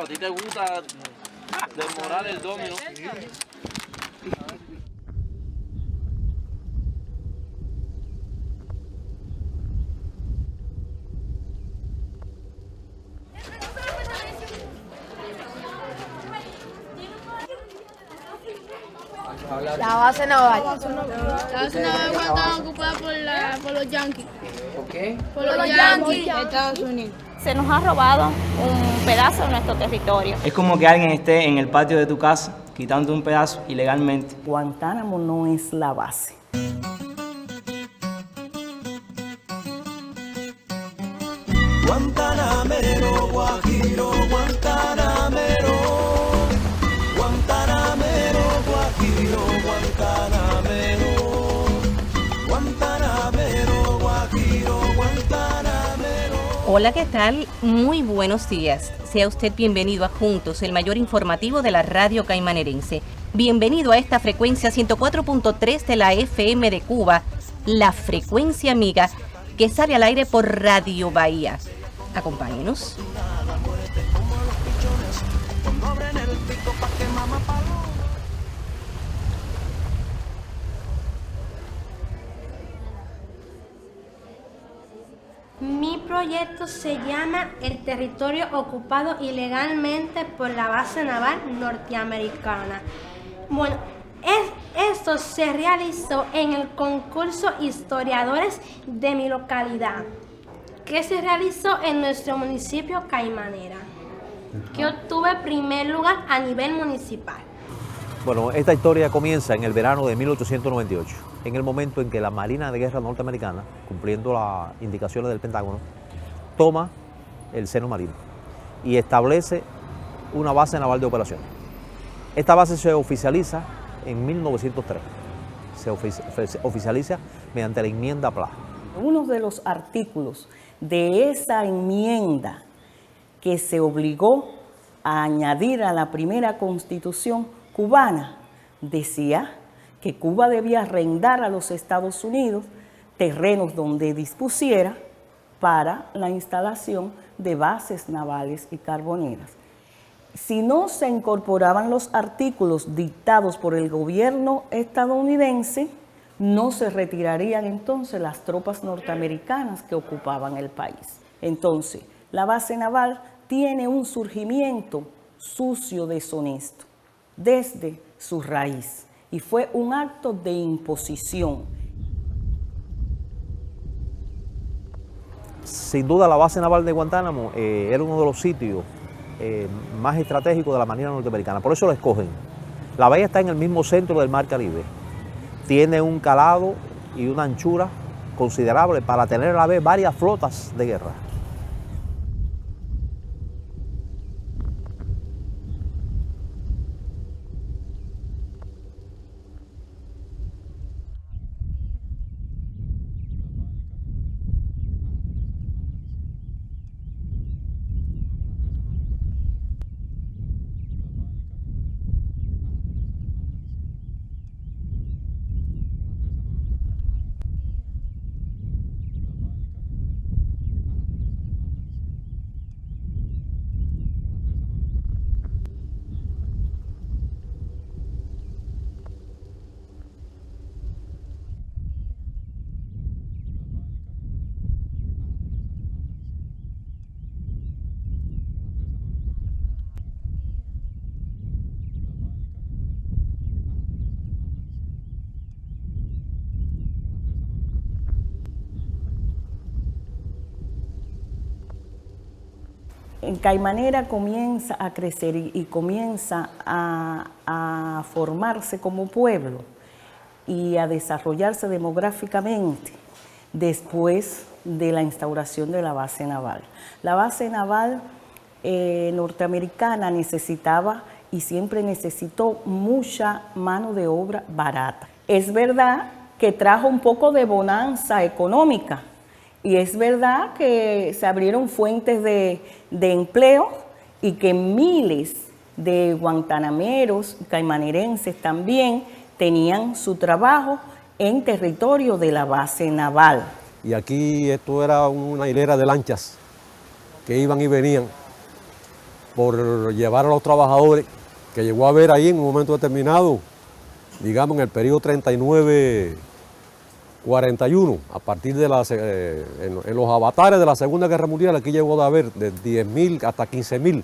¿a ti te gusta desmorar el domino? La base naval. La base naval estaba ocupada por los yanquis. ¿Por qué? Por los yanquis de Estados Unidos. Se nos ha robado un pedazo de nuestro territorio. Es como que alguien esté en el patio de tu casa quitando un pedazo ilegalmente. Guantánamo no es la base. Guantanamero, Guajiro, Guantanamero. Guantanamero, Guajiro, Guantanamero. Guantanamero, Guajiro, Guantanamero. Hola, ¿qué tal? Muy buenos días. Sea usted bienvenido a Juntos, el mayor informativo de la radio caimanerense. Bienvenido a esta frecuencia 104.3 de la FM de Cuba, la frecuencia amiga que sale al aire por Radio Bahía. Acompáñenos. Mi proyecto se llama El territorio ocupado ilegalmente por la base naval norteamericana. Bueno, esto se realizó en el concurso Historiadores de mi localidad, que se realizó en nuestro municipio Caimanera, que obtuve primer lugar a nivel municipal. Bueno, esta historia comienza en el verano de 1898, en el momento en que la Marina de Guerra norteamericana, cumpliendo las indicaciones del Pentágono, toma el seno marino y establece una base naval de operaciones. Esta base se oficializa en 1903, se oficializa mediante la enmienda Pla. Uno de los artículos de esa enmienda que se obligó a añadir a la primera constitución cubana decía que Cuba debía arrendar a los Estados Unidos terrenos donde dispusiera para la instalación de bases navales y carboneras. Si no se incorporaban los artículos dictados por el gobierno estadounidense, no se retirarían entonces las tropas norteamericanas que ocupaban el país. Entonces, la base naval tiene un surgimiento sucio, deshonesto, desde su raíz, y fue un acto de imposición. Sin duda, la base naval de Guantánamo era uno de los sitios más estratégicos de la Marina norteamericana, por eso la escogen. La bahía está en el mismo centro del Mar Caribe, tiene un calado y una anchura considerable para tener a la vez varias flotas de guerra. En Caimanera comienza a crecer y comienza a formarse como pueblo y a desarrollarse demográficamente después de la instauración de la base naval. La base naval norteamericana necesitaba y siempre necesitó mucha mano de obra barata. Es verdad que trajo un poco de bonanza económica, y es verdad que se abrieron fuentes de empleo y que miles de guantanameros, caimanerenses también, tenían su trabajo en territorio de la base naval. Y aquí esto era una hilera de lanchas que iban y venían por llevar a los trabajadores, que llegó a haber ahí en un momento determinado, digamos en el periodo 39-41, a partir de en los avatares de la Segunda Guerra Mundial, aquí llegó a haber de 10.000 hasta 15.000,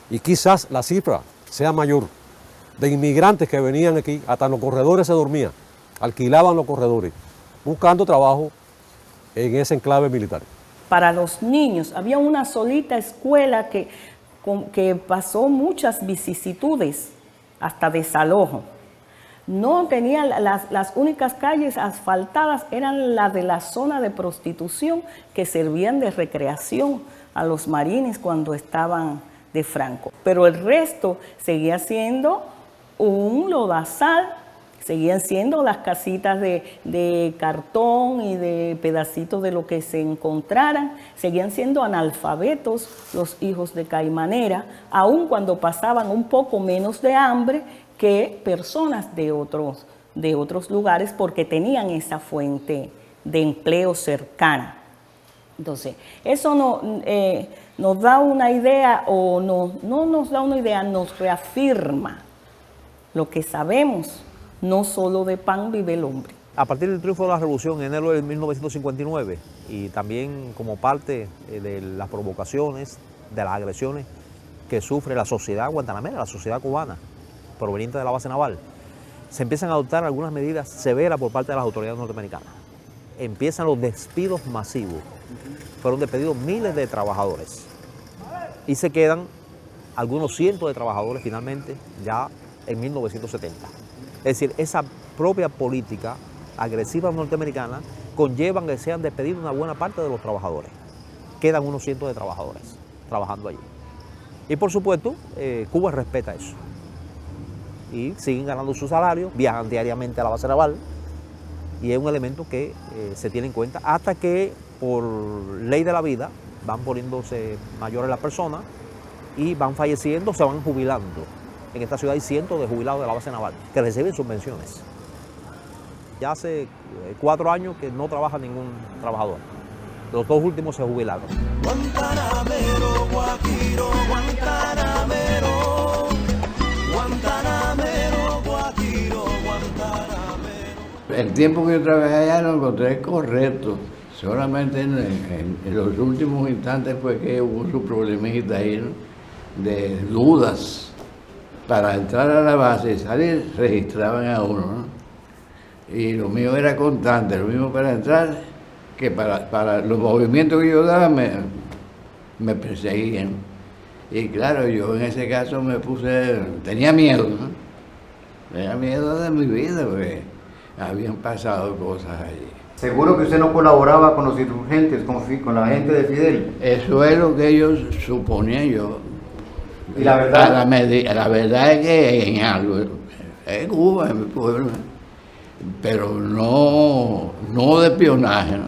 y quizás la cifra sea mayor, de inmigrantes que venían aquí, hasta en los corredores se dormían, alquilaban los corredores, buscando trabajo en ese enclave militar. Para los niños había una solita escuela que pasó muchas vicisitudes, hasta desalojo. No tenía, las únicas calles asfaltadas eran las de la zona de prostitución que servían de recreación a los marines cuando estaban de Franco. Pero el resto seguía siendo un lodazal, seguían siendo las casitas de cartón y de pedacitos de lo que se encontraran, seguían siendo analfabetos los hijos de Caimanera, aun cuando pasaban un poco menos de hambre que personas de otros lugares porque tenían esa fuente de empleo cercana. Entonces, eso nos da una idea, o no nos da una idea, nos reafirma lo que sabemos, no solo de pan vive el hombre. A partir del triunfo de la Revolución en enero de 1959 y también como parte de las provocaciones, de las agresiones que sufre la sociedad guantanamera, la sociedad cubana, proveniente de la base naval, se empiezan a adoptar algunas medidas severas por parte de las autoridades norteamericanas. Empiezan los despidos masivos. Fueron despedidos miles de trabajadores y se quedan algunos cientos de trabajadores finalmente ya en 1970. Es decir, esa propia política agresiva norteamericana conlleva que sean despedidos una buena parte de los trabajadores. Quedan unos cientos de trabajadores trabajando allí. Y por supuesto, Cuba respeta eso. Y siguen ganando su salario, viajan diariamente a la base naval y es un elemento que se tiene en cuenta hasta que por ley de la vida van poniéndose mayores las personas y van falleciendo, se van jubilando. En esta ciudad hay cientos de jubilados de la base naval que reciben subvenciones. Ya hace 4 años que no trabaja ningún trabajador. Los 2 últimos se jubilaron. Guantanamero, Guajiro, Guantanamero, Guantanamero, Guajiro, Guantanamero. El tiempo que yo trabajé allá lo encontré correcto. Solamente en los últimos instantes fue que hubo su problemita ahí, ¿no?, de dudas. Para entrar a la base y salir registraban a uno, ¿no? Y lo mío era constante, lo mismo para entrar que para los movimientos que yo daba me perseguían. Y claro, yo en ese caso tenía miedo, ¿no? Tenía miedo de mi vida porque habían pasado cosas allí. ¿Seguro que usted no colaboraba con los insurgentes, con la gente de Fidel? Eso es lo que ellos suponían yo. ¿Y la verdad? La verdad es que en algo, en Cuba, en mi pueblo, pero no de espionaje, ¿no?,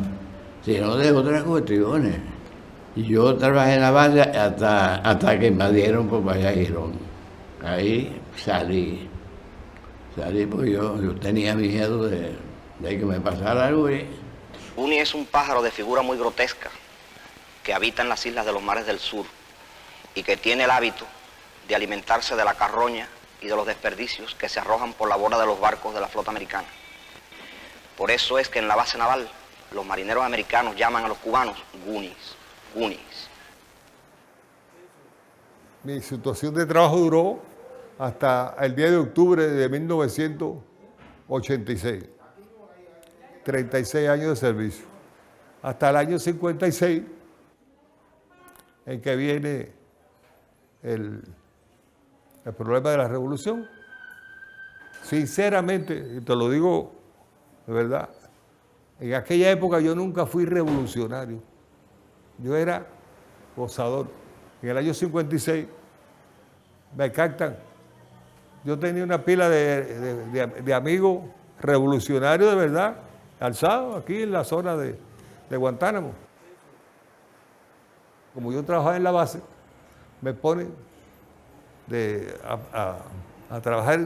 sino de otras cuestiones. Yo trabajé en la base hasta que me dieron por Valle Girón. Ahí salí porque yo tenía miedo de que me pasara algo. Uni es un pájaro de figura muy grotesca que habita en las islas de los mares del sur y que tiene el hábito de alimentarse de la carroña y de los desperdicios que se arrojan por la borda de los barcos de la flota americana. Por eso es que en la base naval los marineros americanos llaman a los cubanos Goonies. Mi situación de trabajo duró hasta el 10 de octubre de 1986. 36 años de servicio. Hasta el año 56, en que viene el problema de la revolución. Sinceramente, te lo digo de verdad, en aquella época yo nunca fui revolucionario. Yo era gozador. En el año 56 me captan. Yo tenía una pila de amigos revolucionarios de verdad, alzados aquí en la zona de Guantánamo. Como yo trabajaba en la base, me ponen a trabajar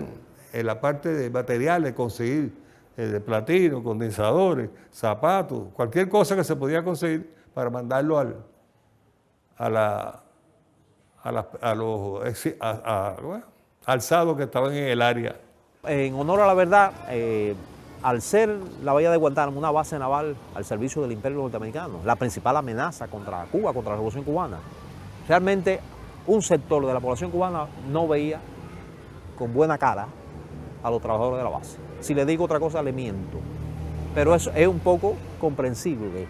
en la parte de materiales, conseguir de platino, condensadores, zapatos, cualquier cosa que se podía conseguir para mandarlo a bueno, alzados que estaban en el área. En honor a la verdad, al ser la bahía de Guantánamo una base naval al servicio del Imperio norteamericano, la principal amenaza contra Cuba, contra la Revolución cubana, realmente un sector de la población cubana no veía con buena cara a los trabajadores de la base. Si le digo otra cosa, le miento. Pero eso es un poco comprensible,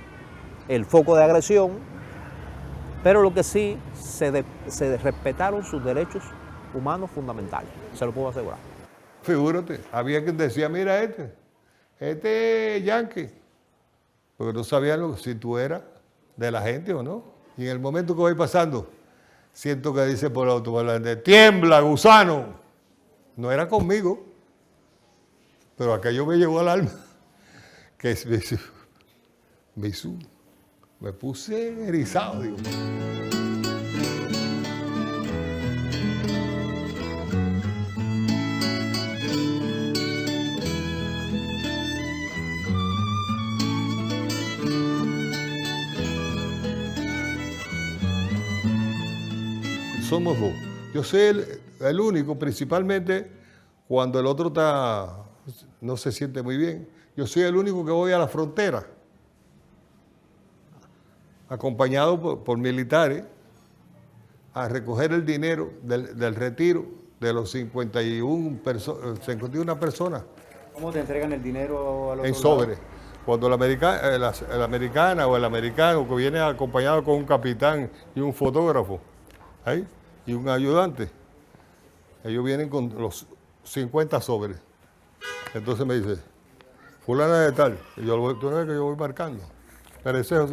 el foco de agresión, pero lo que sí, se respetaron sus derechos humanos fundamentales, se lo puedo asegurar. Figúrate, había quien decía, mira este es yanqui, porque no sabían si tú eras de la gente o no. Y en el momento que voy pasando, siento que dice por el autoparlante, tiembla, gusano. No era conmigo, pero aquello me llegó al alma, que me puse erizado, digo. Somos dos. Yo soy el único, principalmente cuando el otro no se siente muy bien. Yo soy el único que voy a la frontera, acompañado por militares, a recoger el dinero del retiro de los 51 personas. ¿Cómo te entregan el dinero a los en sobre? Cuando la americana o el americano que viene acompañado con un capitán y un fotógrafo, ¿ahí? Y un ayudante, ellos vienen con los 50 sobres. Entonces me dice, fulana de tal, y yo, tú no ves que yo voy marcando. Perecer,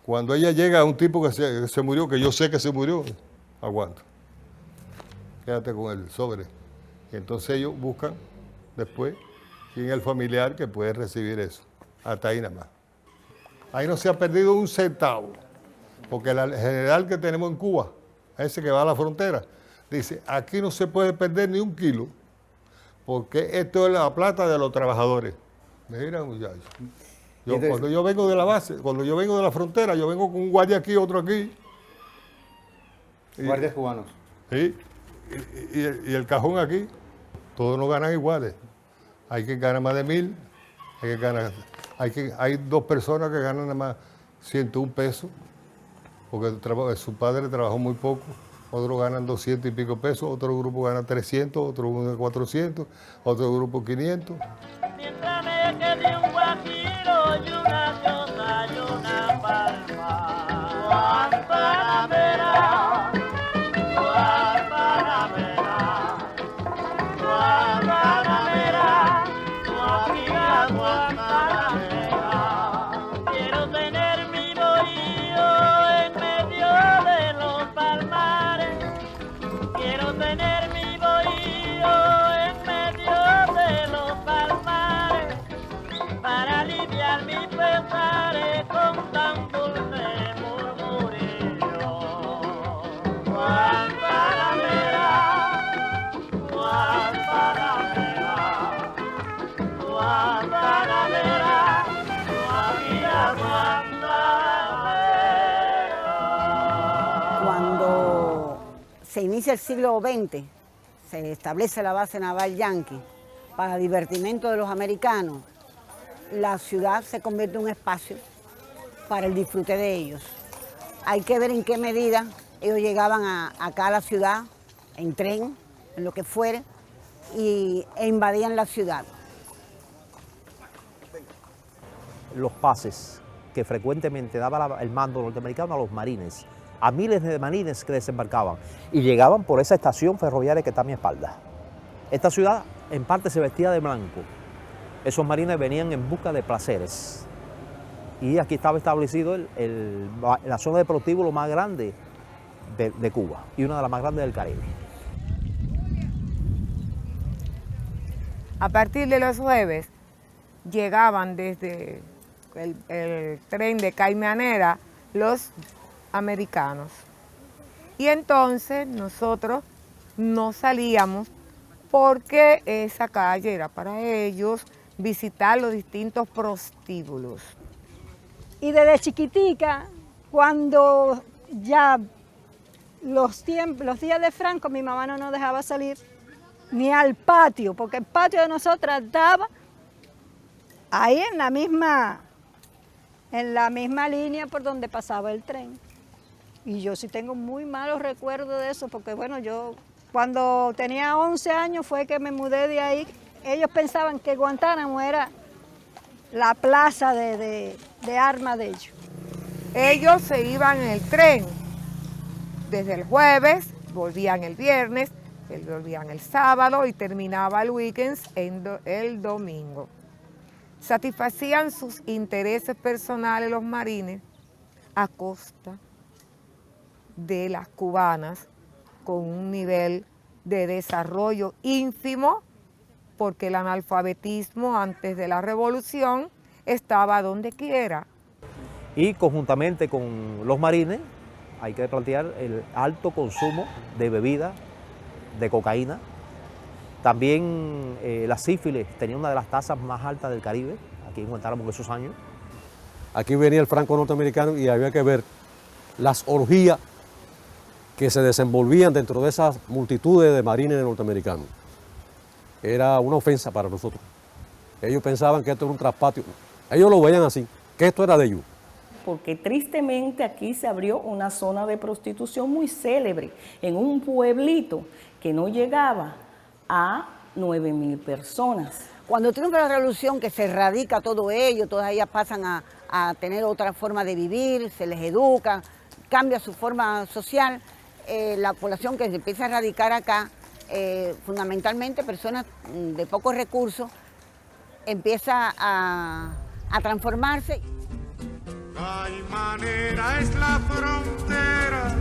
cuando ella llega a un tipo que se murió, que yo sé que se murió, aguanto. Quédate con el sobre. Y entonces ellos buscan después quién es el familiar que puede recibir eso. Hasta ahí nada más. Ahí no se ha perdido un centavo. Porque el general que tenemos en Cuba, ese que va a la frontera, dice, aquí no se puede perder ni un kilo, porque esto es la plata de los trabajadores. Mira, muchachos. Cuando yo vengo de la base, cuando yo vengo de la frontera, yo vengo con un guardia aquí, otro aquí. Guardias cubanos. Sí, y el cajón aquí, todos no ganan iguales. Hay quien gana más de 1.000, hay dos personas que ganan nada más 101 pesos, porque su padre trabajó muy poco, otros ganan 200 y pico pesos, otro grupo gana 300, otro grupo 400, otro grupo 500. Mientras me quede un guajiro y una diosa y una palma, Guantanamera, Guantanamera, Guantanamera, Guajira, Guantanamera. Quiero tener mi bohío en medio de los palmares, quiero tener mi bohío en medio de los palmares, para aliviar mis pesares con tan dulce murmurillo. Guantanamera, Guantanamera, Guantanamera, Guajira, Guantanamera. Cuando se inicia el siglo XX, se establece la base naval yanqui para divertimento de los americanos, la ciudad se convierte en un espacio para el disfrute de ellos. Hay que ver en qué medida ellos llegaban acá a la ciudad, en tren, en lo que fuere, e invadían la ciudad. Los pases que frecuentemente daba el mando norteamericano a los marines, a miles de marines que desembarcaban y llegaban por esa estación ferroviaria que está a mi espalda. Esta ciudad en parte se vestía de blanco. Esos marines venían en busca de placeres. Y aquí estaba establecido la zona de prostíbulo más grande de Cuba y una de las más grandes del Caribe. A partir de los jueves llegaban desde el tren de Caimanera los americanos. Y entonces nosotros no salíamos porque esa calle era para ellos visitar los distintos prostíbulos. Y desde chiquitica Cuando ya los días de Franco, mi mamá no nos dejaba salir ni al patio, porque el patio de nosotras daba ahí en la misma línea por donde pasaba el tren. Y yo sí tengo muy malos recuerdos de eso, porque bueno, yo cuando tenía 11 años fue que me mudé de ahí. Ellos pensaban que Guantánamo era la plaza de armas de ellos. Ellos se iban en el tren desde el jueves, volvían el viernes, volvían el sábado y terminaba el weekend el domingo. Satisfacían sus intereses personales los marines a costa de las cubanas con un nivel de desarrollo ínfimo, porque el analfabetismo antes de la revolución estaba donde quiera. Y conjuntamente con los marines hay que plantear el alto consumo de bebidas, de cocaína. También la sífilis tenía una de las tasas más altas del Caribe, aquí en Guantánamo en esos años. Aquí venía el franco norteamericano y había que ver las orgías que se desenvolvían dentro de esas multitudes de marines norteamericanos. Era una ofensa para nosotros. Ellos pensaban que esto era un traspatio. Ellos lo veían así, que esto era de ellos. Porque tristemente aquí se abrió una zona de prostitución muy célebre en un pueblito que no llegaba a 9.000 personas. Cuando triunfa la revolución, que se erradica todo ello, todas ellas pasan a tener otra forma de vivir, se les educa, cambia su forma social, la población que se empieza a erradicar acá, fundamentalmente personas de pocos recursos, empieza a transformarse. Caimanera es la frontera,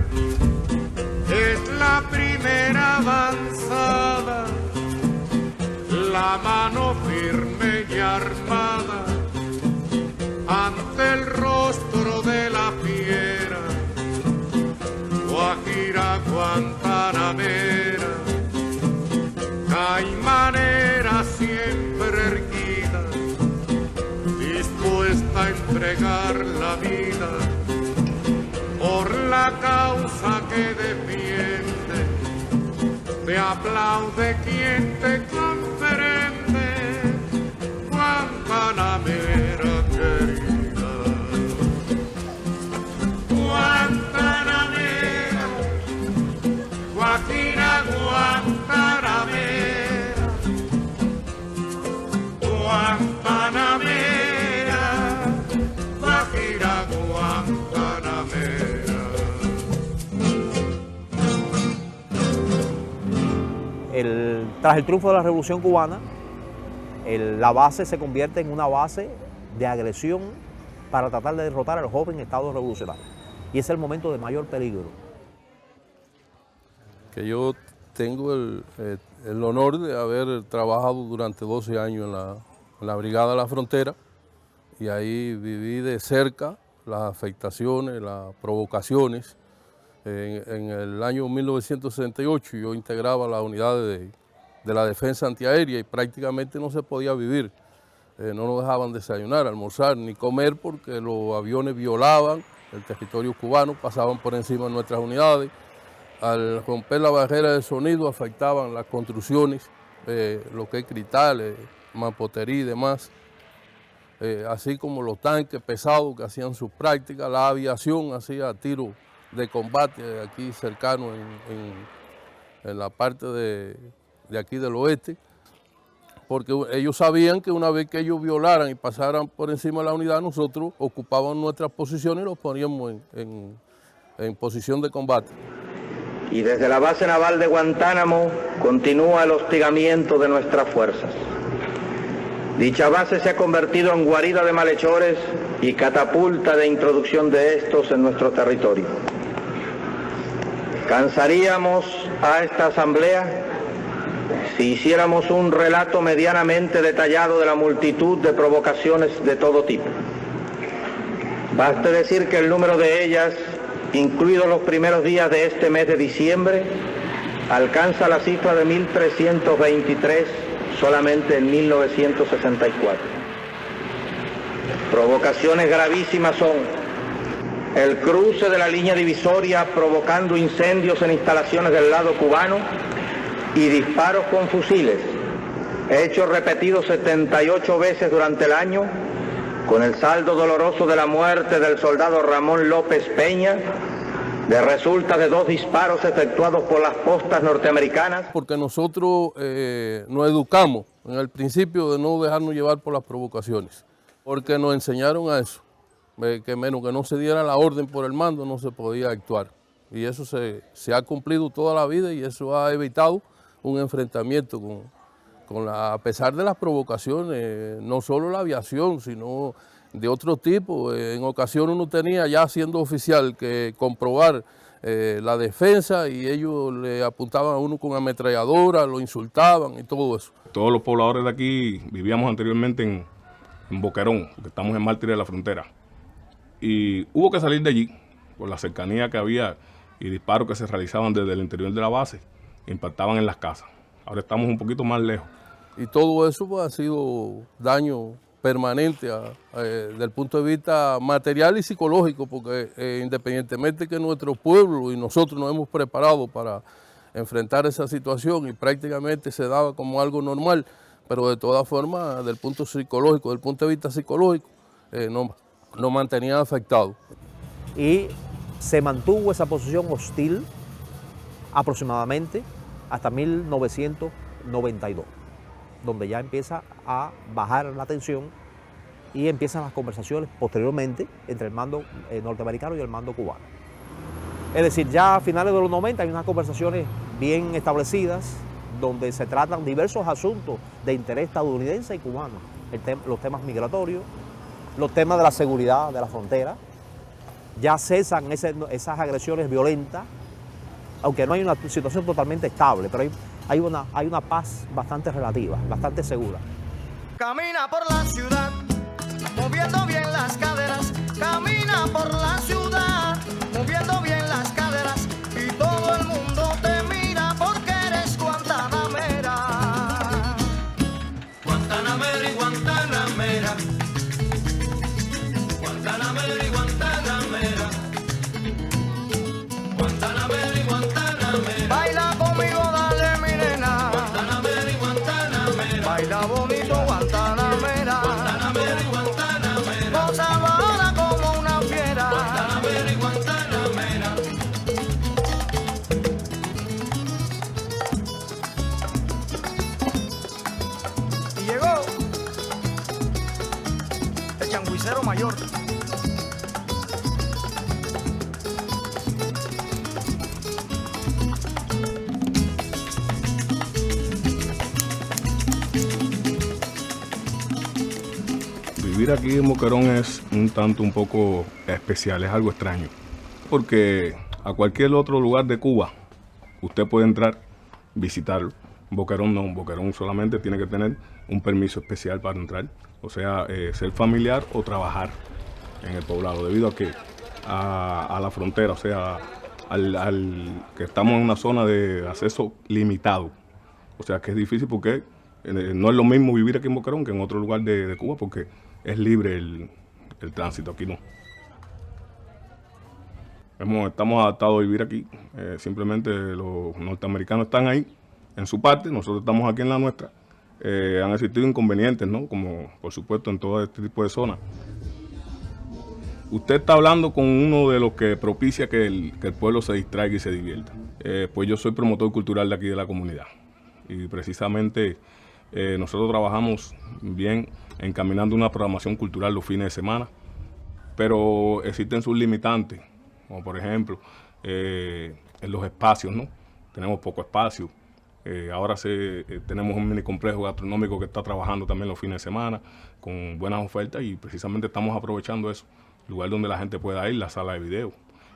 es la primera avanzada, la mano firme y armada ante el rostro de la fiera, Guajira guantanamera, caimanera siempre erguida, dispuesta a entregar la vida por la causa que defiende. Te aplaude quien te comprende, guantanamera querida. Guantanamera, Guajira guantanamera, Guantanamera, Guajira guantanamera. Tras el triunfo de la Revolución Cubana, la base se convierte en una base de agresión para tratar de derrotar al joven Estado revolucionario. Y es el momento de mayor peligro. Que yo tengo el honor de haber trabajado durante 12 años en la Brigada de la Frontera, y ahí viví de cerca las afectaciones, las provocaciones. En el año 1968 yo integraba la unidad de la defensa antiaérea y prácticamente no se podía vivir. No nos dejaban desayunar, almorzar ni comer porque los aviones violaban el territorio cubano, pasaban por encima de nuestras unidades. Al romper la barrera de sonido afectaban las construcciones, lo que es cristales, mampostería y demás, así como los tanques pesados que hacían sus prácticas. La aviación hacía tiros de combate aquí cercano en la parte de aquí del oeste, porque ellos sabían que una vez que ellos violaran y pasaran por encima de la unidad, nosotros ocupábamos nuestras posiciones y los poníamos en posición de combate. Y desde la base naval de Guantánamo continúa el hostigamiento de nuestras fuerzas. Dicha base se ha convertido en guarida de malhechores y catapulta de introducción de estos en nuestro territorio. Cansaríamos a esta asamblea si hiciéramos un relato medianamente detallado de la multitud de provocaciones de todo tipo. Baste decir que el número de ellas, incluidos los primeros días de este mes de diciembre, alcanza la cifra de 1.323 solamente en 1964. Provocaciones gravísimas son el cruce de la línea divisoria provocando incendios en instalaciones del lado cubano y disparos con fusiles, hechos repetidos 78 veces durante el año, con el saldo doloroso de la muerte del soldado Ramón López Peña, de resulta de 2 disparos efectuados por las postas norteamericanas. Porque nosotros nos educamos en el principio de no dejarnos llevar por las provocaciones, porque nos enseñaron a eso, que menos que no se diera la orden por el mando no se podía actuar. Y eso se ha cumplido toda la vida y eso ha evitado un enfrentamiento a pesar de las provocaciones, no solo la aviación, sino de otro tipo. En ocasiones uno tenía, ya siendo oficial, que comprobar la defensa y ellos le apuntaban a uno con ametralladora, lo insultaban y todo eso. Todos los pobladores de aquí vivíamos anteriormente en Boquerón, porque estamos en Mártires de la Frontera. Y hubo que salir de allí por la cercanía que había y disparos que se realizaban desde el interior de la base, impactaban en las casas. Ahora estamos un poquito más lejos. Y todo eso pues, ha sido daño permanente desde el punto de vista material y psicológico, porque independientemente que nuestro pueblo y nosotros nos hemos preparado para enfrentar esa situación y prácticamente se daba como algo normal, pero de todas formas, desde el punto psicológico, desde el punto de vista psicológico, nos mantenía afectados. Y se mantuvo esa posición hostil aproximadamente hasta 1992, donde ya empieza a bajar la tensión y empiezan las conversaciones posteriormente entre el mando norteamericano y el mando cubano. Es decir, ya a finales de los 90 hay unas conversaciones bien establecidas donde se tratan diversos asuntos de interés estadounidense y cubano, los temas migratorios, los temas de la seguridad de la frontera. Ya cesan esas agresiones violentas, aunque no hay una situación totalmente estable, pero hay una paz bastante relativa, bastante segura. Camina por la ciudad, moviendo bien las caderas. Camina por la ciudad, moviendo bien las caderas. Y todo el mundo te mira porque eres guantanamera. Guantanamera y Guantanamera. Guantanamera y Guantanamera. Guantanamera y Guantanamera. Baila conmigo, dale mi nena. Guantanamera y Guantanamera. Baila bonito, Guantanamera. Guantanamera y Guantanamera. Gozaba ahora como una fiera. Guantanamera y Guantanamera. Y llegó el changuicero mayor. Vivir aquí en Boquerón es un poco especial, es algo extraño, porque a cualquier otro lugar de Cuba usted puede entrar, visitarlo. Boquerón no, Boquerón solamente tiene que tener un permiso especial para entrar, o sea, ser familiar o trabajar en el poblado, debido a que a la frontera, o sea, al que estamos en una zona de acceso limitado, o sea, que es difícil porque no es lo mismo vivir aquí en Boquerón que en otro lugar de Cuba, porque es libre el tránsito, aquí no. Estamos adaptados a vivir aquí, simplemente los norteamericanos están ahí en su parte, nosotros estamos aquí en la nuestra. Han existido inconvenientes, ¿no? Como por supuesto en todo este tipo de zonas. Usted está hablando con uno de los que propicia que el pueblo se distraiga y se divierta. Pues yo soy promotor cultural de aquí de la comunidad y precisamente nosotros trabajamos bien encaminando una programación cultural los fines de semana, pero existen sus limitantes, como por ejemplo en los espacios, ¿no? Tenemos poco espacio. Ahora tenemos un mini complejo gastronómico que está trabajando también los fines de semana con buenas ofertas y precisamente estamos aprovechando eso, lugar donde la gente pueda ir, la sala de video,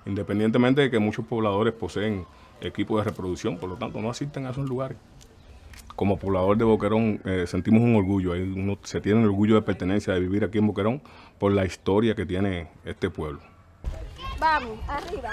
independientemente de que muchos pobladores poseen equipos de reproducción, por lo tanto no asisten a esos lugares. Como poblador de Boquerón sentimos un orgullo, uno se tiene el orgullo de pertenencia, de vivir aquí en Boquerón por la historia que tiene este pueblo. Vamos, arriba.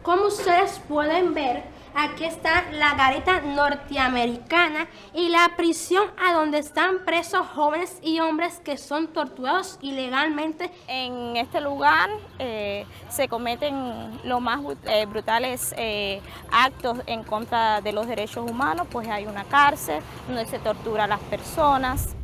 Como ustedes pueden ver, aquí está la garita norteamericana y la prisión a donde están presos jóvenes y hombres que son torturados ilegalmente. En este lugar se cometen los más brutales actos en contra de los derechos humanos, pues hay una cárcel donde se tortura a las personas.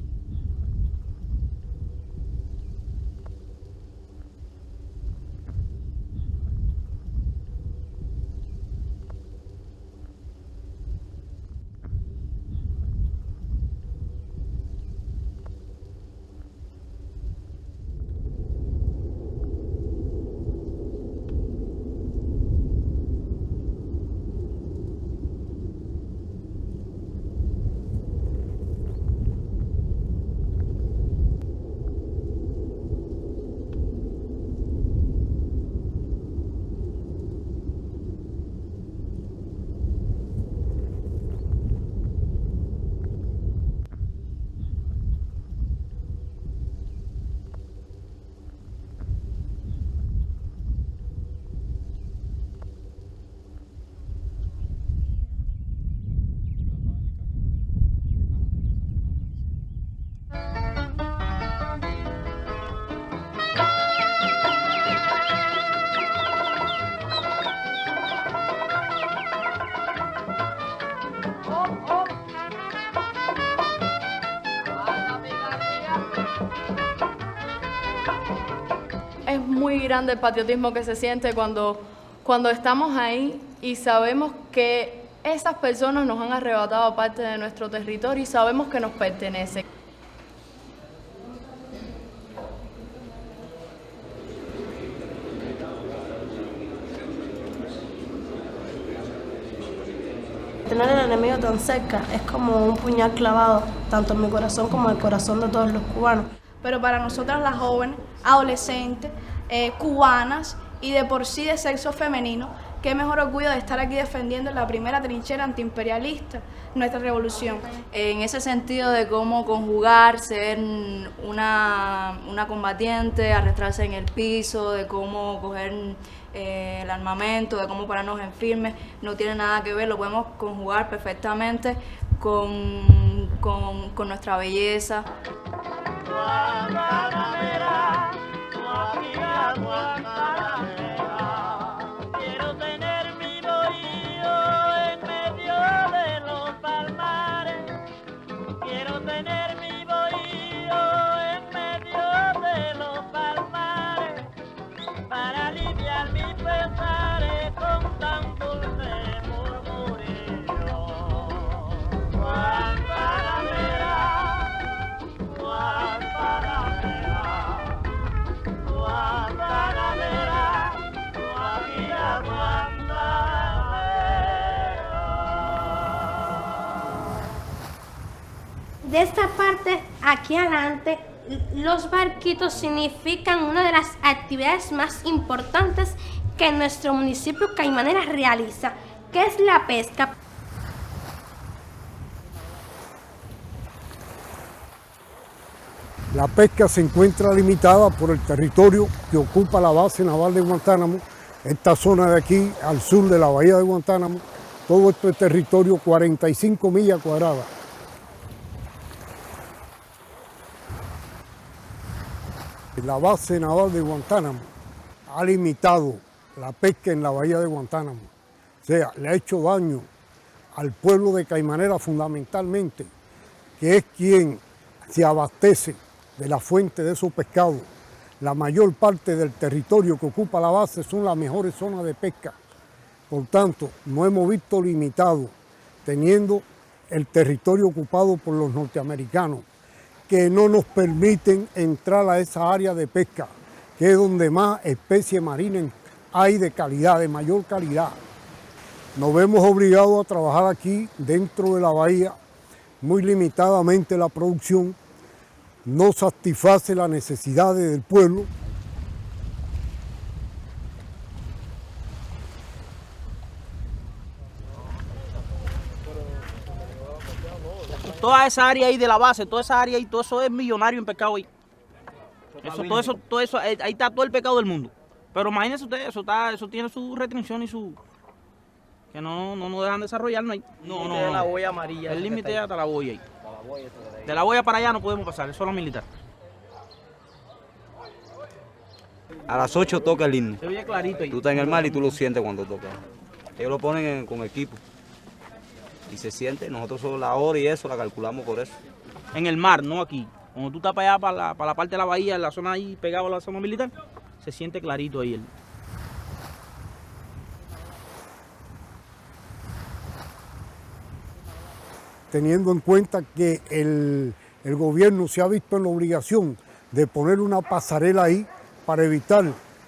Es muy grande el patriotismo que se siente cuando estamos ahí y sabemos que esas personas nos han arrebatado parte de nuestro territorio y sabemos que nos pertenece. Tener el enemigo tan cerca es como un puñal clavado, tanto en mi corazón como en el corazón de todos los cubanos. Pero para nosotras las jóvenes, adolescentes, cubanas y de por sí de sexo femenino, qué mejor orgullo de estar aquí defendiendo la primera trinchera antiimperialista, nuestra revolución. En ese sentido de cómo conjugar, ser una combatiente, arrastrarse en el piso, de cómo coger el armamento, de cómo pararnos en firme, no tiene nada que ver, lo podemos conjugar perfectamente con nuestra belleza. Guantanamera, Guajira, Guantanamera. Quiero tener mi bohío en medio de los palmares. Quiero tener mi bohío en medio de los palmares para aliviar mis pesares con tan dulce murmurillo. Guantanamera. De esta parte, aquí adelante, los barquitos significan una de las actividades más importantes que nuestro municipio Caimanera realiza, que es la pesca. La pesca se encuentra limitada por el territorio que ocupa la base naval de Guantánamo, esta zona de aquí al sur de la bahía de Guantánamo, todo esto es territorio 45 millas cuadradas. La base naval de Guantánamo ha limitado la pesca en la bahía de Guantánamo, o sea, le ha hecho daño al pueblo de Caimanera fundamentalmente, que es quien se abastece de la fuente de esos pescados. La mayor parte del territorio que ocupa la base son las mejores zonas de pesca. Por tanto, nos hemos visto limitados, teniendo el territorio ocupado por los norteamericanos, que no nos permiten entrar a esa área de pesca, que es donde más especies marinas hay de calidad, de mayor calidad. Nos vemos obligados a trabajar aquí dentro de la bahía, muy limitadamente la producción, no satisface las necesidades del pueblo. Toda esa área ahí de la base, toda esa área ahí, todo eso es millonario en pescado ahí. Todo eso, ahí está todo el pescado del mundo. Pero imagínense ustedes, eso tiene su restricción y su... que no nos dejan desarrollarnos ahí. No. De la boya amarilla. El límite es hasta la boya ahí. De la boya para allá no podemos pasar, es solo militar. A las 8 toca el himno. Se oye clarito ahí. Tú estás en el mar y tú lo sientes cuando toca. Ellos lo ponen con equipo. Y se siente, nosotros solo la hora y eso la calculamos por eso. En el mar, no aquí. Cuando tú estás para allá, para la parte de la bahía, en la zona ahí pegado a la zona militar, se siente clarito ahí. Teniendo en cuenta que el gobierno se ha visto en la obligación de poner una pasarela ahí para evitar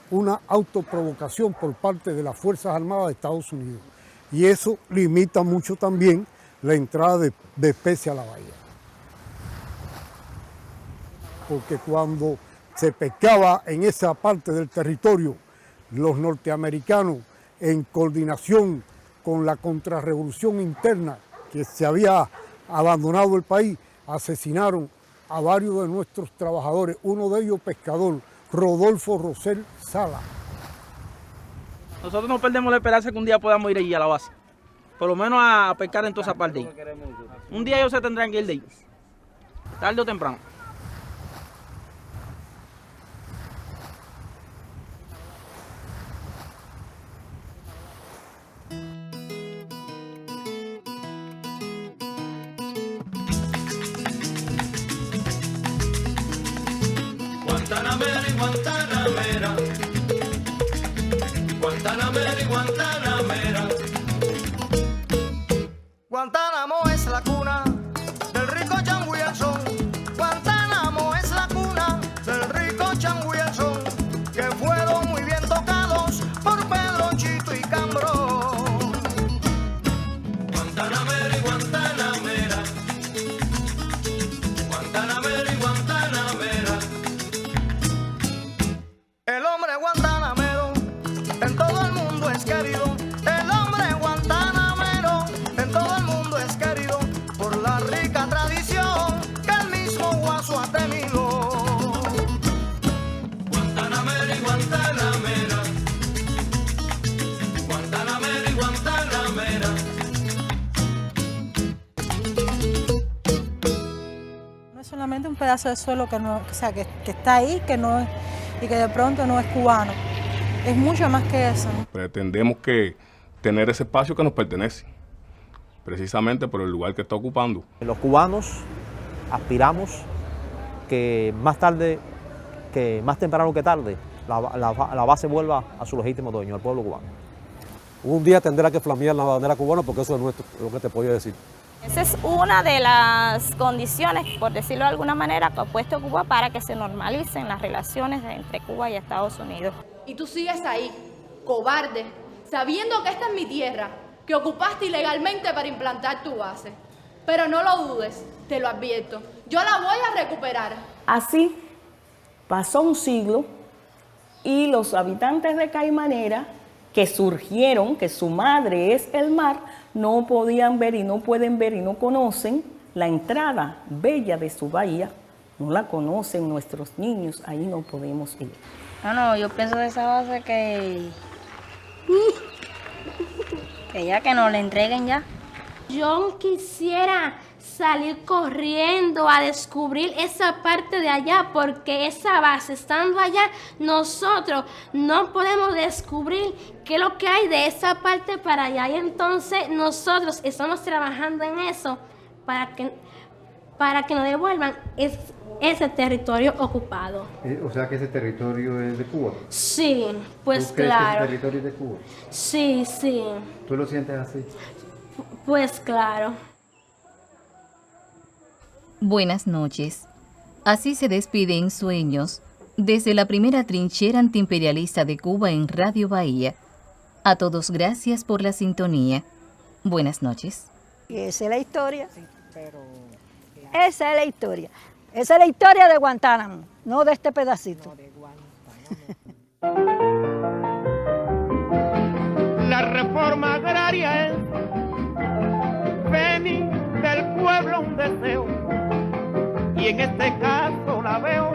una autoprovocación por parte de las Fuerzas Armadas de Estados Unidos. Y eso limita mucho también la entrada de especies a la bahía. Porque cuando se pescaba en esa parte del territorio, los norteamericanos, en coordinación con la contrarrevolución interna que se había abandonado el país, asesinaron a varios de nuestros trabajadores, uno de ellos pescador, Rodolfo Rosel Sala. Nosotros no perdemos la esperanza que un día podamos ir allí a la base, por lo menos a pescar en toda esa parte ahí. Un día ellos se tendrán que ir de ahí, tarde o temprano. Guantanamera y Guantanamera, Guantanamera y Guantanamera. Guantánamo es la cuna del rico chango y el son. Guantánamo es la cuna del rico chango y el son, que fueron muy bien tocados por Pedro, Chito y Cambro. Guantanamera y Guantanamera, Guantanamera y Guantanamera. El hombre guantanamero en todo el mundo es querido. El hombre guantanamero en todo el mundo es querido por la rica tradición que el mismo Guaso ha tenido. Guantanamera y Guantanamera, Guantanamera y Guantanamera. No es solamente un pedazo de suelo que no, o sea, que está ahí, que no es, y que de pronto no es cubano. Es mucho más que eso. Pretendemos que tener ese espacio que nos pertenece, precisamente por el lugar que está ocupando. Los cubanos aspiramos que más tarde, que más temprano que tarde, la base vuelva a su legítimo dueño, al pueblo cubano. Un día tendrá que flamear la bandera cubana porque eso es nuestro, lo que te podía decir. Esa es una de las condiciones, por decirlo de alguna manera, que ha puesto Cuba para que se normalicen las relaciones entre Cuba y Estados Unidos. Y tú sigues ahí, cobarde, sabiendo que esta es mi tierra, que ocupaste ilegalmente para implantar tu base. Pero no lo dudes, te lo advierto, yo la voy a recuperar. Así pasó un siglo y los habitantes de Caimanera, que surgieron, que su madre es el mar, no podían ver y no pueden ver y no conocen la entrada bella de su bahía, no la conocen nuestros niños, ahí no podemos ir. No, yo pienso de esa base que ya que nos la entreguen ya. Yo quisiera salir corriendo a descubrir esa parte de allá, porque esa base, estando allá, nosotros no podemos descubrir qué es lo que hay de esa parte para allá. Y entonces nosotros estamos trabajando en eso para que nos devuelvan ese territorio ocupado. O sea que ese territorio es de Cuba. Sí, pues ¿Tú crees claro. que ese territorio es de Cuba? Sí, sí. ¿Tú lo sientes así? Pues claro. Buenas noches. Así se despiden sueños desde la primera trinchera antiimperialista de Cuba en Radio Bahía. A todos gracias por la sintonía. Buenas noches. Y esa es la historia. Esa es la historia. Esa es la historia de Guantánamo, no de este pedacito. La reforma agraria es venir del pueblo un deseo, y en este caso la veo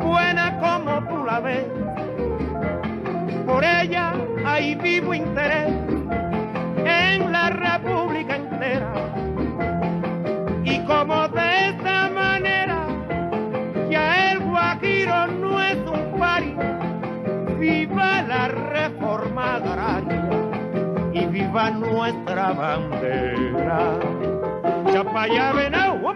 buena como tú la ves. ella hay vivo interés en la república entera. Y como de esta manera ya el Guajiro no es un pari, viva la reforma agraria y viva nuestra bandera. Chapaya Venagua.